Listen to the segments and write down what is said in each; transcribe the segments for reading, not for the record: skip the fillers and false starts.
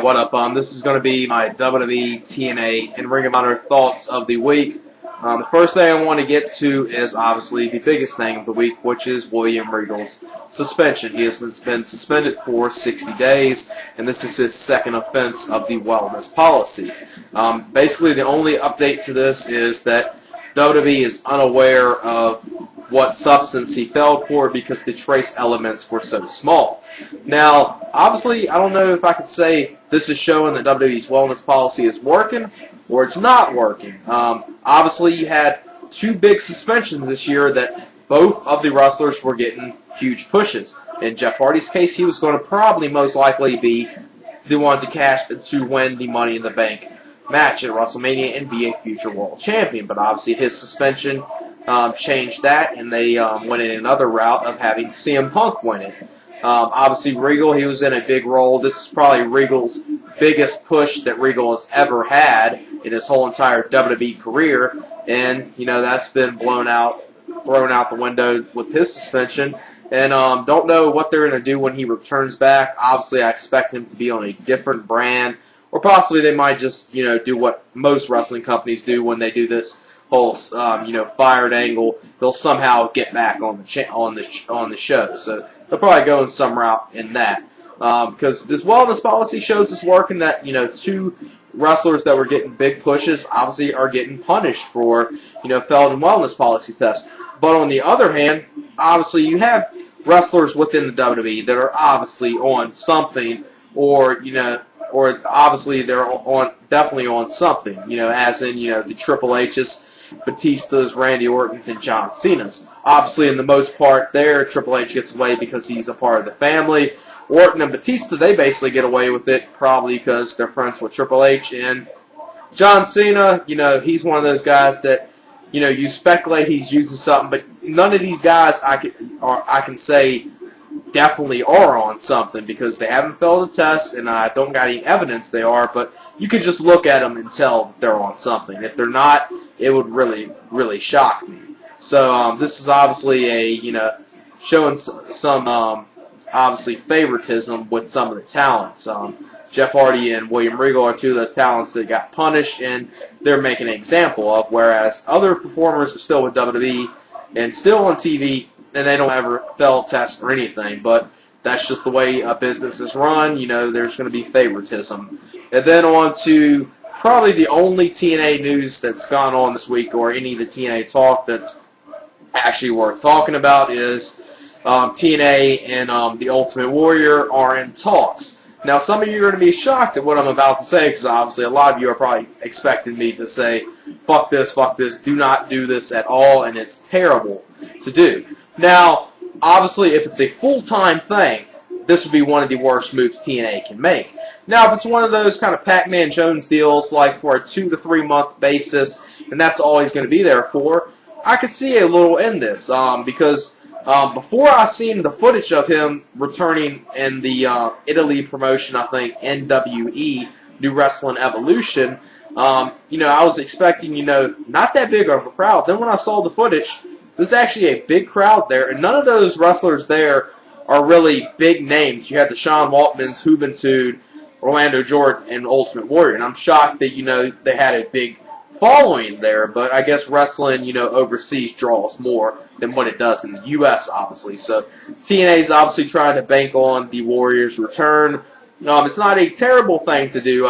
What up? This is going to be my WWE TNA and Ring of Honor thoughts of the week. The first thing I want to get to is obviously the biggest thing of the week, which is William Regal's suspension. He has been suspended for 60 days, and this is his second offense of the Wellness Policy. Basically, the only update to this is that WWE is unaware of what substance he fell for because the trace elements were so small. Now, obviously, I don't know if I could say this is showing that WWE's wellness policy is working or it's not working. Obviously, you had two big suspensions this year that both of the wrestlers were getting huge pushes. In Jeff Hardy's case, he was going to probably most likely be the one to win the Money in the Bank match at WrestleMania and be a future world champion. But obviously, his suspension changed that, and they went in another route of having CM Punk win it. Obviously, Regal, he was in a big role. This is probably Regal's biggest push that Regal has ever had in his whole entire WWE career, and that's been thrown out the window with his suspension. And don't know what they're going to do when he returns back. Obviously, I expect him to be on a different brand, or possibly they might just do what most wrestling companies do when they do this whole fired angle. They'll somehow get back on the show. So they'll probably go in some route in that. Because this wellness policy shows it's working, that two wrestlers that were getting big pushes obviously are getting punished for failed wellness policy tests. But on the other hand, obviously you have wrestlers within the WWE that are obviously on something, or obviously they're definitely on something, as in the Triple H's, Batista's, Randy Orton's, and John Cena's. Obviously, in the most part there, Triple H gets away because he's a part of the family. Orton and Batista, they basically get away with it probably because they're friends with Triple H. And John Cena, he's one of those guys that, you speculate he's using something, but none of these guys I can say definitely are on something because they haven't failed a test, and I don't got any evidence they are, but you can just look at them and tell that they're on something. If they're not, it would really, really shock me. So this is obviously showing some obviously favoritism with some of the talents. Jeff Hardy and William Regal are two of those talents that got punished, and they're making an example of, whereas other performers are still with WWE and still on TV, and they don't ever fail tests or anything. But that's just the way a business is run. There's going to be favoritism. And then on to probably the only TNA news that's gone on this week, or any of the TNA talk that's actually worth talking about, is TNA and the Ultimate Warrior are in talks. Now, some of you are going to be shocked at what I'm about to say, because obviously a lot of you are probably expecting me to say, fuck this, do not do this at all, and it's terrible to do. Now, obviously, if it's a full-time thing, this would be one of the worst moves TNA can make. Now, if it's one of those kind of Pac-Man Jones deals, like for a 2 to 3 month basis, and that's all he's going to be there for, I could see a little in this, because before I seen the footage of him returning in the Italy promotion, I think NWE, New Wrestling Evolution, I was expecting, not that big of a crowd. Then when I saw the footage, there's actually a big crowd there, and none of those wrestlers there are really big names. You had the Sean Waltmans, Juventud, Orlando Jordan, and Ultimate Warrior, and I'm shocked that, they had a big following there, but I guess wrestling, overseas draws more than what it does in the U.S., obviously. So TNA is obviously trying to bank on the Warriors' return. It's not a terrible thing to do.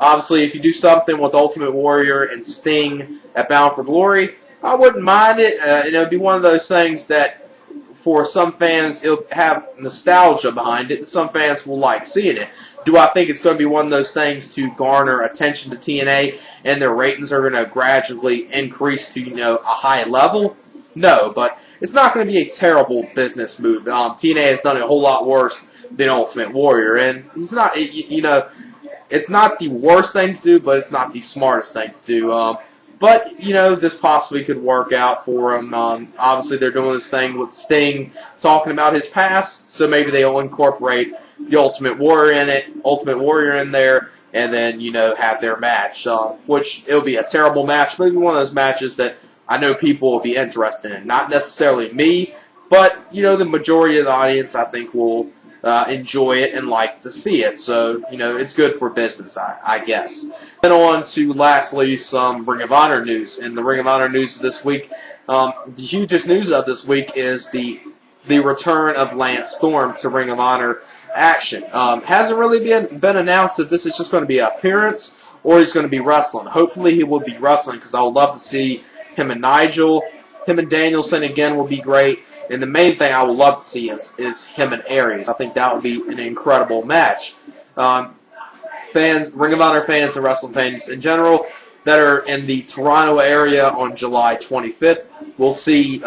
Obviously, if you do something with Ultimate Warrior and Sting at Bound for Glory, I wouldn't mind it. It would be one of those things that, for some fans, it'll have nostalgia behind it, and some fans will like seeing it. Do I think it's going to be one of those things to garner attention to TNA and their ratings are going to gradually increase to, a high level? No, but it's not going to be a terrible business move. TNA has done a whole lot worse than Ultimate Warrior, and he's not, it's not the worst thing to do, but it's not the smartest thing to do. But, this possibly could work out for him. Obviously, they're doing this thing with Sting talking about his past, so maybe they'll incorporate the Ultimate Warrior in there, and then, have their match, which it'll be a terrible match, but it'll be one of those matches that I know people will be interested in. Not necessarily me, but, the majority of the audience, I think, will enjoy it and like to see it. So, it's good for business, I guess. Then on to, lastly, some Ring of Honor news. And the Ring of Honor news this week, the hugest news of this week is the return of Lance Storm to Ring of Honor action. Hasn't really been announced if this is just going to be an appearance or he's going to be wrestling. Hopefully he will be wrestling because I would love to see him and Nigel. Him and Danielson again will be great. And the main thing I would love to see is him and Aries. I think that would be an incredible match. Fans, Ring of Honor fans and wrestling fans in general that are in the Toronto area on July 25th will see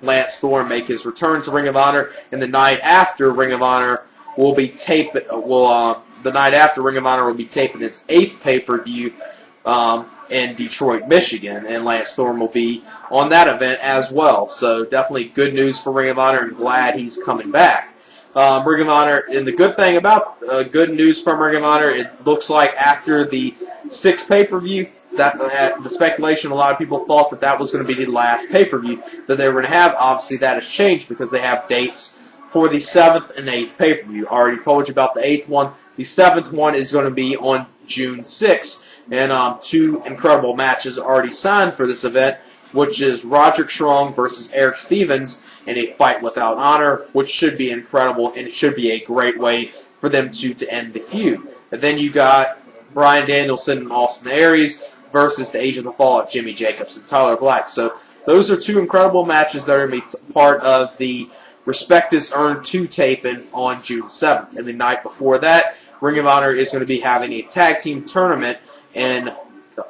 Lance Storm make his return to Ring of Honor. And the night after Ring of Honor will be taping. The night after Ring of Honor will be taping its 8th pay-per-view in Detroit, Michigan, and Lance Storm will be on that event as well. So definitely good news for Ring of Honor, and glad he's coming back. Ring of Honor, and the good thing about good news from Ring of Honor, it looks like after the 6th pay-per-view, that the speculation, a lot of people thought that was going to be the last pay-per-view that they were going to have. Obviously, that has changed because they have dates for the 7th and 8th pay-per-view. I already told you about the 8th one. The 7th one is going to be on June 6th. And 2 incredible matches already signed for this event, which is Roderick Strong versus Eric Stevens in a fight without honor, which should be incredible, and it should be a great way for them to end the feud. And then you got Bryan Danielson and Austin Aries versus the Age of the Fall of Jimmy Jacobs and Tyler Black. So those are 2 incredible matches that are going to be part of the Respect Is Earned 2 taping on June 7th. And the night before that, Ring of Honor is going to be having a tag team tournament in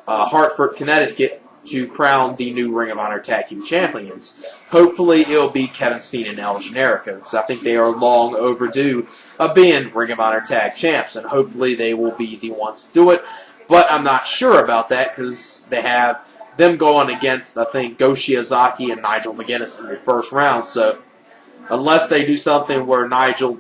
Hartford, Connecticut, to crown the new Ring of Honor Tag Team Champions. Hopefully, it'll be Kevin Steen and El Generico, because I think they are long overdue of being Ring of Honor Tag Champs, and hopefully they will be the ones to do it. But I'm not sure about that, because they have them going against, I think, Go Shiozaki and Nigel McGuinness in the first round. So unless they do something where Nigel,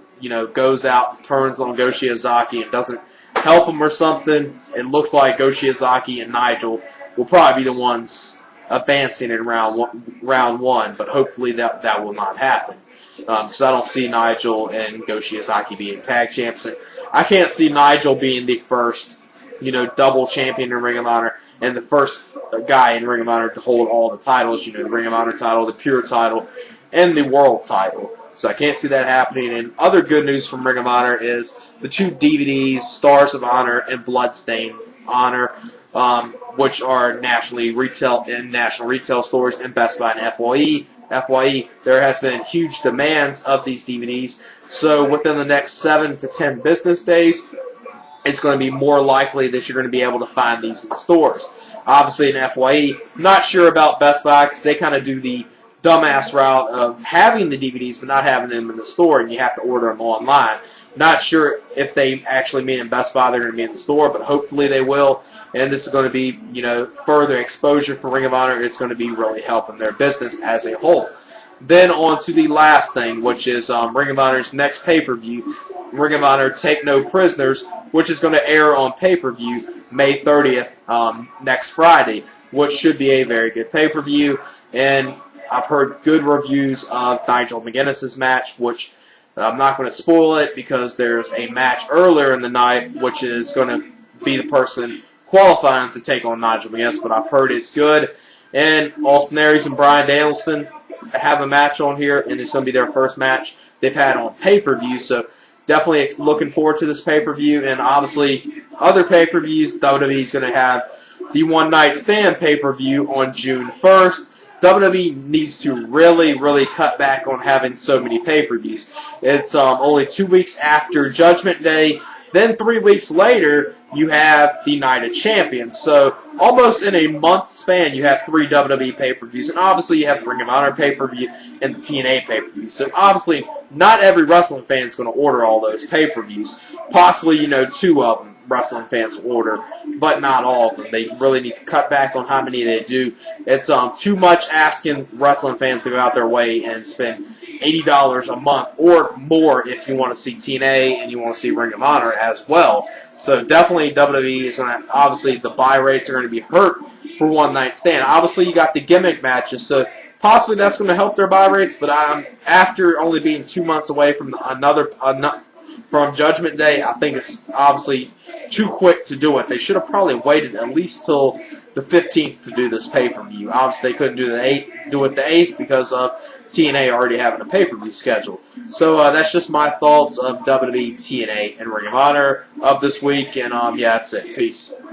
goes out, turns on Go Shiozaki and doesn't help him or something, it looks like Go Shiozaki and Nigel will probably be the ones advancing in round one, but hopefully that will not happen. Because I don't see Nigel and Go Shiozaki being tag champs. And I can't see Nigel being the first, double champion in Ring of Honor and the first guy in Ring of Honor to hold all the titles, the Ring of Honor title, the Pure title, and the World title. So I can't see that happening. And other good news from Ring of Honor is the 2 DVDs, Stars of Honor and Bloodstained Honor, which are national retail stores in Best Buy and FYE. There has been huge demands of these DVDs. So within the next 7 to 10 business days, it's going to be more likely that you're going to be able to find these in stores. Obviously in FYE, not sure about Best Buy because they kind of do the dumbass route of having the DVDs but not having them in the store, and you have to order them online. Not sure if they actually mean in Best Buy they're going to be in the store, but hopefully they will. And this is going to be, further exposure for Ring of Honor. It's going to be really helping their business as a whole. Then on to the last thing, which is Ring of Honor's next pay-per-view, Ring of Honor Take No Prisoners, which is going to air on pay-per-view May 30th, next Friday, which should be a very good pay-per-view. And I've heard good reviews of Nigel McGuinness's match, which I'm not going to spoil it because there's a match earlier in the night, which is going to be the person qualifying to take on Nigel McGuinness, but I've heard it's good. And Austin Aries and Bryan Danielson have a match on here, and it's going to be their first match they've had on pay-per-view, so definitely looking forward to this pay-per-view. And obviously, other pay-per-views, WWE is going to have the One Night Stand pay-per-view on June 1st. WWE needs to really, really cut back on having so many pay-per-views. It's only 2 weeks after Judgment Day. Then 3 weeks later, you have the Night of Champions. So almost in a month span, you have 3 WWE pay-per-views. And obviously, you have the Ring of Honor pay-per-view and the TNA pay-per-view. So obviously, not every wrestling fan is going to order all those pay-per-views. Possibly, 2 of them wrestling fans will order, but not all of them. They really need to cut back on how many they do. It's too much asking wrestling fans to go out their way and spend $80 a month or more if you want to see TNA and you want to see Ring of Honor as well. So definitely WWE is going to, obviously the buy rates are going to be hurt for One Night Stand. Obviously you got the gimmick matches, so possibly that's going to help their buy rates, but after only being 2 months away from from Judgment Day, I think it's obviously too quick to do it. They should have probably waited at least till the 15th to do this pay-per-view. Obviously, they couldn't do it the 8th because of TNA already having a pay-per-view schedule. So that's just my thoughts of WWE, TNA, and Ring of Honor of this week. And yeah, that's it. Peace.